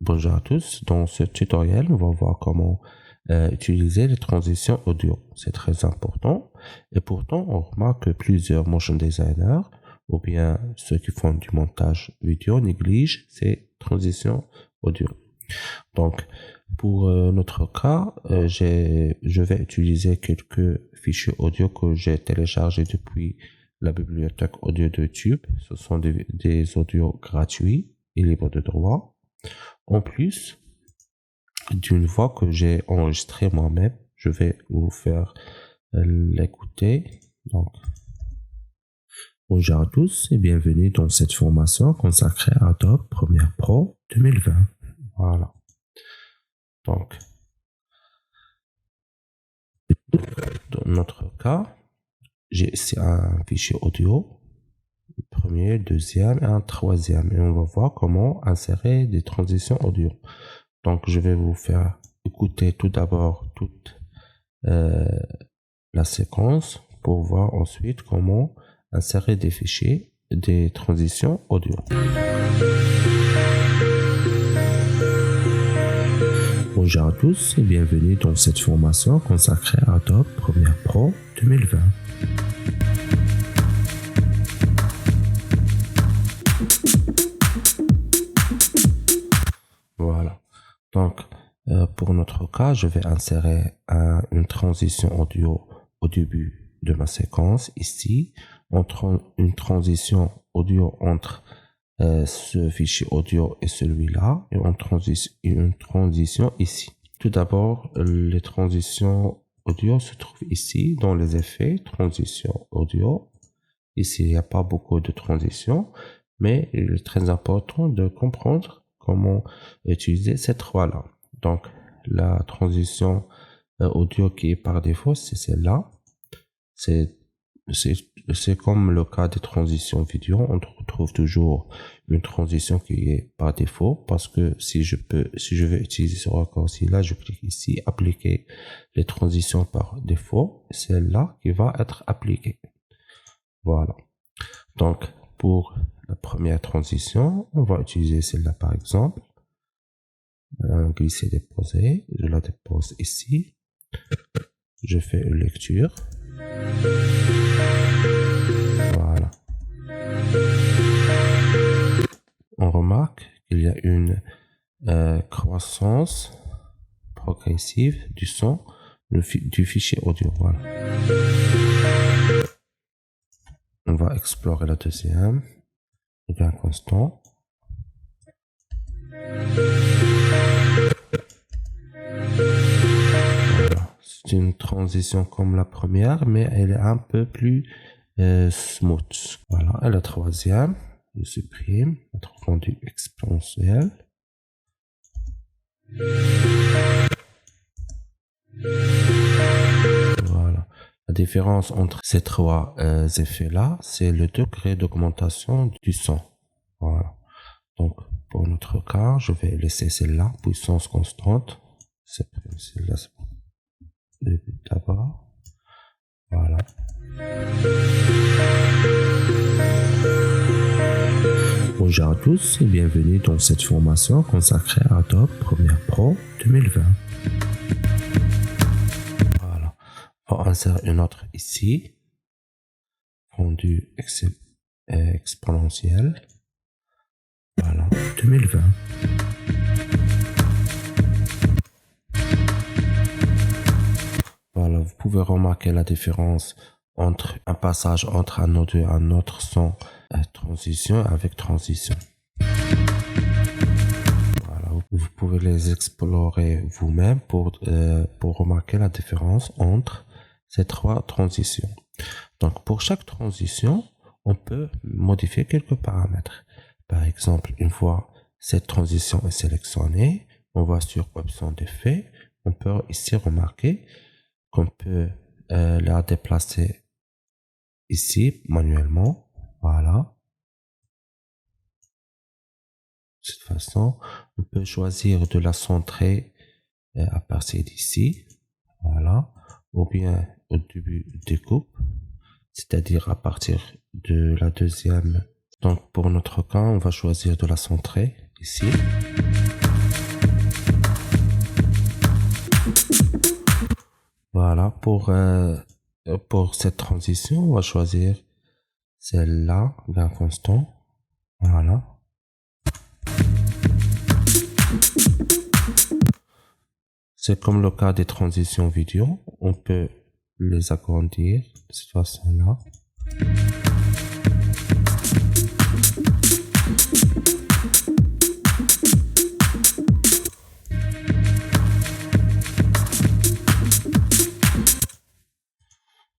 Bonjour à tous, dans ce tutoriel, on va voir comment utiliser les transitions audio. C'est très important et pourtant on remarque que plusieurs motion designers ou bien ceux qui font du montage vidéo négligent ces transitions audio. Donc pour notre cas, je vais utiliser quelques fichiers audio que j'ai téléchargés depuis la bibliothèque audio de YouTube. Ce sont des audios gratuits et libres de droit. En plus d'une voix que j'ai enregistrée moi-même, je vais vous faire l'écouter. Donc, bonjour à tous et bienvenue dans cette formation consacrée à Adobe Premiere Pro 2020. Voilà. Donc, dans notre cas, j'ai ici un fichier audio, le premier, deuxième et un troisième. Et on va voir comment insérer des transitions audio. Donc, je vais vous faire écouter tout d'abord toute la séquence pour voir ensuite comment insérer des fichiers, des transitions audio. Bonjour à tous et bienvenue dans cette formation consacrée à Adobe Premiere Pro 2020. Voilà. Donc, pour notre cas, je vais insérer une transition audio au début de ma séquence ici, une transition audio entre ce fichier audio et celui-là, et une transition ici. Tout d'abord, les transitions audio se trouvent ici dans les effets, transition audio. Ici, il n'y a pas beaucoup de transitions, mais il est très important de comprendre comment utiliser ces trois-là. Donc, la transition audio qui est par défaut, c'est celle-là. C'est comme le cas des transitions vidéo. On retrouve toujours une transition qui est par défaut parce que si je vais utiliser ce raccourci-là, je clique ici, appliquer les transitions par défaut. C'est celle-là qui va être appliquée. Voilà. Donc, pour la première transition, on va utiliser celle-là par exemple. Glisser, déposer. Je la dépose ici. Je fais une lecture. Voilà. On remarque qu'il y a une croissance progressive du son du fichier audio. Voilà. On va explorer la deuxième. Gain constant. Voilà. C'est une transition comme la première, mais elle est un peu plus smooth. Voilà. Et la troisième, je supprime notre rendu exponentiel. Voilà. La différence entre ces trois effets-là, c'est le degré d'augmentation du son. Voilà. Donc, pour notre cas, je vais laisser celle-là, puissance constante. Celle-là, c'est pour le début d'abord. Voilà. Bonjour à tous et bienvenue dans cette formation consacrée à Adobe Premiere Pro 2020. Voilà. On va insérer une autre ici. Rendu exponentiel. Voilà. 2020. Voilà. Vous pouvez remarquer la différence entre un passage entre un audio et un autre son, transition avec transition. Voilà. Vous pouvez les explorer vous-même pour remarquer la différence entre ces trois transitions. Donc, pour chaque transition, on peut modifier quelques paramètres. Par exemple, une fois cette transition est sélectionnée, on va sur option d'effet. On peut ici remarquer qu'on peut la déplacer ici manuellement. Voilà. De cette façon, on peut choisir de la centrer à partir d'ici. Voilà. Ou bien au début des coupes, c'est-à-dire à partir de la deuxième. Donc pour notre cas, on va choisir de la centrer ici. pour cette transition, on va choisir celle-là, gain constant. Voilà. C'est comme le cas des transitions vidéo. On peut les agrandir de cette façon-là.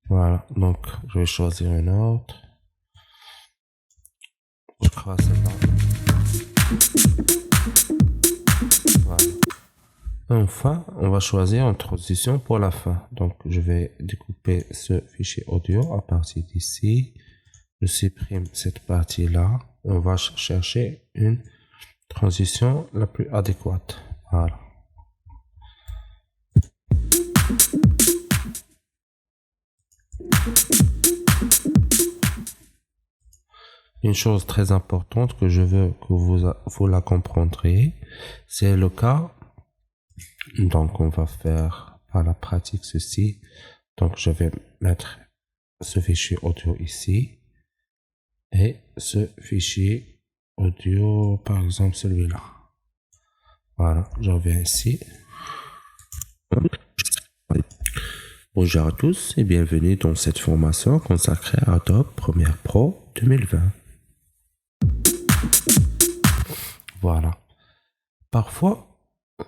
Voilà, donc je vais choisir une autre. Je crois celle-là. Voilà. Enfin, on va choisir une transition pour la fin. Donc, je vais découper ce fichier audio à partir d'ici. Je supprime cette partie-là. On va chercher une transition la plus adéquate. Voilà. Une chose très importante que je veux que vous la comprendrez, c'est le cas. Donc, on va faire par la pratique ceci. Donc, je vais mettre ce fichier audio ici et ce fichier audio, par exemple, celui-là. Voilà, je reviens ici. Bonjour à tous et bienvenue dans cette formation consacrée à Adobe Premiere Pro 2020. Voilà. Parfois,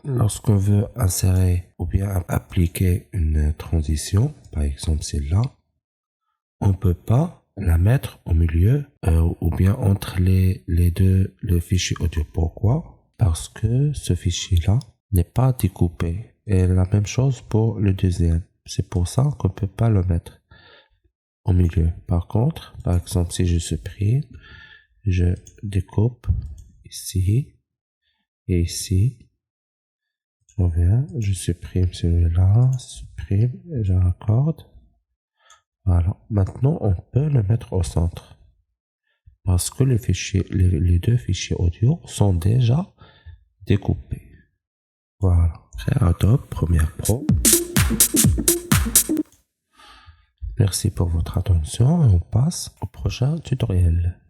lorsqu'on veut insérer ou bien appliquer une transition, par exemple celle-là, on ne peut pas la mettre au milieu ou bien entre les deux le fichier audio. Pourquoi? Parce que ce fichier-là n'est pas découpé. Et la même chose pour le deuxième. C'est pour ça qu'on ne peut pas le mettre au milieu. Par contre, par exemple, si je supprime, je découpe ici et ici. Je reviens, je supprime celui-là, supprime, et je raccorde. Voilà. Maintenant, on peut le mettre au centre. Parce que les deux fichiers audio sont déjà découpés. Voilà. Adobe Premiere Pro. Merci pour votre attention et on passe au prochain tutoriel.